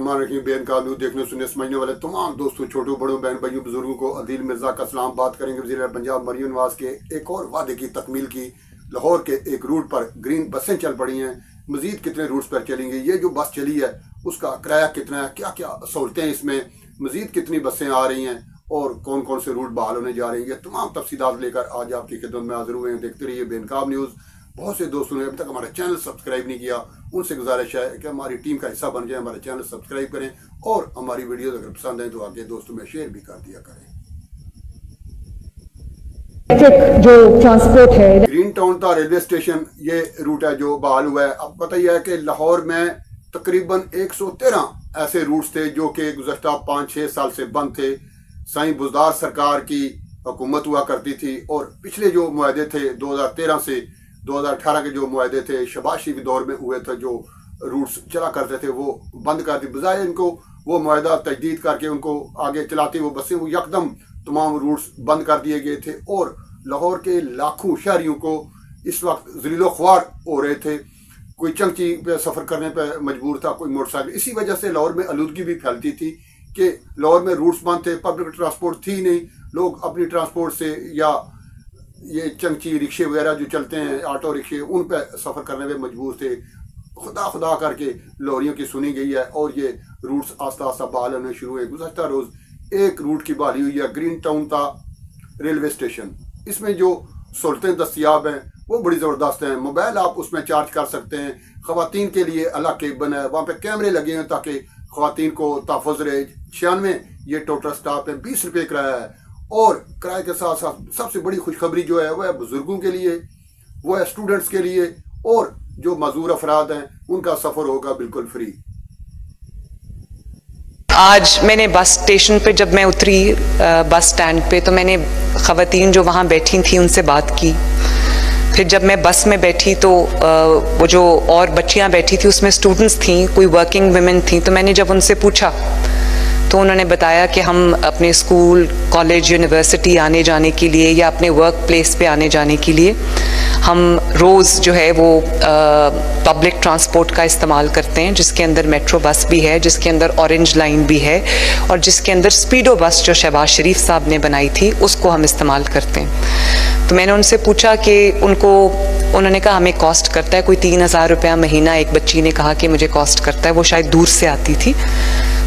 बिस्मिल्लाहिर्रहमानिर्रहीम। बेनकाब न्यूज़ देखने सुनने समझने वाले तमाम दोस्तों, छोटों बड़ों, बहन भाइयों, बुजुर्गों को अदील मिर्जा का सलाम। बात करेंगे वज़ीर पंजाब मरियम नवाज के एक और वादे की तकमील की। लाहौर के एक रूट पर ग्रीन बसें चल पड़ी हैं। मजीद कितने रूट्स पर चलेंगी? ये जो बस चली है उसका किराया कितना है? क्या क्या सहूलतें इसमें? मजीद कितनी बसें आ रही हैं और कौन कौन से रूट बहाल होने जा रही हैं? तमाम तफसीलात लेकर आज आपकी खिदमत में हाजिर हुए हैं। देखते रहिए बेनकाब न्यूज़। बहुत से दोस्तों ने अभी तक हमारा चैनल सब्सक्राइब नहीं किया, उनसे गुजारिश है कि हमारी टीम का हिस्सा बन जाए, हमारा चैनल सब्सक्राइब करें और हमारी वीडियोस अगर पसंद आए तो आगे दोस्तों में शेयर भी कर दिया करें। जो ट्रांसपोर्ट है ग्रीन टाउन था रेलवे स्टेशन, ये रूट है जो बहाल हुआ है। अब पता ही है कि लाहौर में तकरीबन 113 ऐसे रूट्स थे जो कि गुज़श्ता 5-6 साल से बंद थे। साईं बुज़दार सरकार की हुकूमत हुआ करती थी और पिछले जो मुआहदे थे 2013 से 2018 के जो मुआहदे थे शहबाज शरीफ दौर में हुए थे, जो रूट्स चला करते थे वो बंद कर दी। बजाय इनको वो मुआहदा तजदीद करके उनको आगे चलाती वो बसें, वो यकदम तमाम रूट्स बंद कर दिए गए थे और लाहौर के लाखों शहरियों को इस वक्त ज़लीलो ख्वार हो रहे थे। कोई चंकी पे सफ़र करने पर मजबूर था, कोई मोटरसाइकिल। इसी वजह से लाहौर में आलूदगी भी फैलती थी कि लाहौर में रूट्स बंद थे, पब्लिक ट्रांसपोर्ट थी नहीं, लोग अपनी ट्रांसपोर्ट से या ये चंकी रिक्शे वगैरह जो चलते हैं, ऑटो रिक्शे, उन पर सफ़र करने में मजबूर थे। खुदा खुदा करके लाहौरियों की सुनी गई है और ये रूट्स आस्ता आस्ता बहाल होने शुरू हुए। गुज़श्ता रोज़ एक रूट की बहाली हुई है, ग्रीन टाउन था रेलवे स्टेशन। इसमें जो सहूलतें दस्तियाब हैं वो बड़ी ज़बरदस्त हैं। मोबाइल आप उसमें चार्ज कर सकते हैं। ख़वातीन के लिए अलग केबिन है, वहाँ पे कैमरे लगे हैं ताकि ख़वातीन को तहफ़्फ़ुज़ रहे। 96 ये टोटल स्टाफ है, 20 रुपये किराया है। और किराए के साथ साथ सबसे बड़ी खुशखबरी जो है वह है बुजुर्गों के लिए, वो है स्टूडेंट्स के लिए, और जो मजदूर अफराद हैं उनका सफ़र होगा बिल्कुल फ्री। आज मैंने बस स्टेशन पे जब मैं उतरी बस स्टैंड पे, तो मैंने ख़वातीन जो वहाँ बैठी थी उनसे बात की। फिर जब मैं बस में बैठी तो वो जो और बच्चियाँ बैठी थी उसमें स्टूडेंट्स थी, कोई वर्किंग वुमेन थी। तो मैंने जब उनसे पूछा तो उन्होंने बताया कि हम अपने स्कूल, कॉलेज, यूनिवर्सिटी आने जाने के लिए या अपने वर्क प्लेस पे आने जाने के लिए हम रोज़ जो है वो पब्लिक ट्रांसपोर्ट का इस्तेमाल करते हैं, जिसके अंदर मेट्रो बस भी है, जिसके अंदर ऑरेंज लाइन भी है और जिसके अंदर स्पीडो बस जो शहबाज शरीफ साहब ने बनाई थी उसको हम इस्तेमाल करते हैं। तो मैंने उनसे पूछा कि उन्होंने कहा हमें कॉस्ट करता है कोई 3000 रुपया महीना। एक बच्ची ने कहा कि मुझे कॉस्ट करता है, वो शायद दूर से आती थी।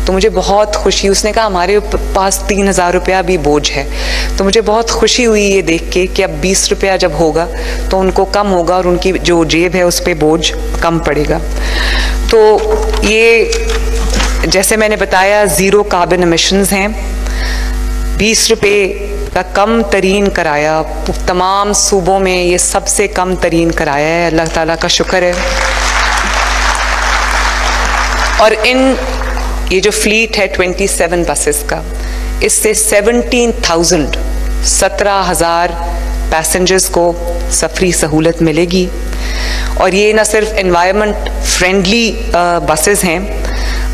तो मुझे बहुत खुशी, उसने कहा हमारे पास 3000 रुपया भी बोझ है। तो मुझे बहुत खुशी हुई ये देख के कि अब 20 रुपया जब होगा तो उनको कम होगा और उनकी जो जेब है उस पर बोझ कम पड़ेगा। तो ये जैसे मैंने बताया ज़ीरो कार्बन एमिशंस हैं। 20 रुपये का कम तरीन किराया तमाम सूबों में, ये सबसे कम तरीन किराया है। अल्लाह ताला का शुक्र है। और ये जो फ्लीट है 27 बसेस का, इससे 17,000 पैसेंजर्स को सफरी सहूलत मिलेगी। और ये न सिर्फ एनवायरनमेंट फ्रेंडली बसेस हैं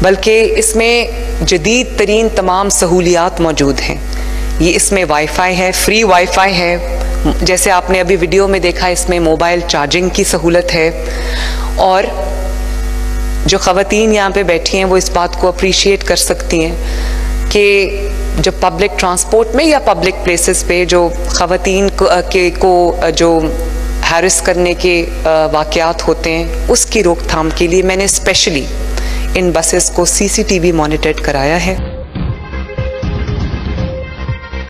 बल्कि इसमें जदीद तरीन तमाम सहूलियात मौजूद हैं। ये इसमें वाईफाई है, फ्री वाईफाई है, जैसे आपने अभी वीडियो में देखा, इसमें मोबाइल चार्जिंग की सहूलत है। और जो ख़वातीन यहाँ पे बैठी हैं वो इस बात को अप्रिशिएट कर सकती हैं कि जो पब्लिक ट्रांसपोर्ट में या पब्लिक प्लेसेस पे जो ख़वातीन को जो हैरिस करने के वाक़यात होते हैं उसकी रोकथाम के लिए मैंने स्पेशली इन बसेस को CCTV मॉनिटर्ड कराया है।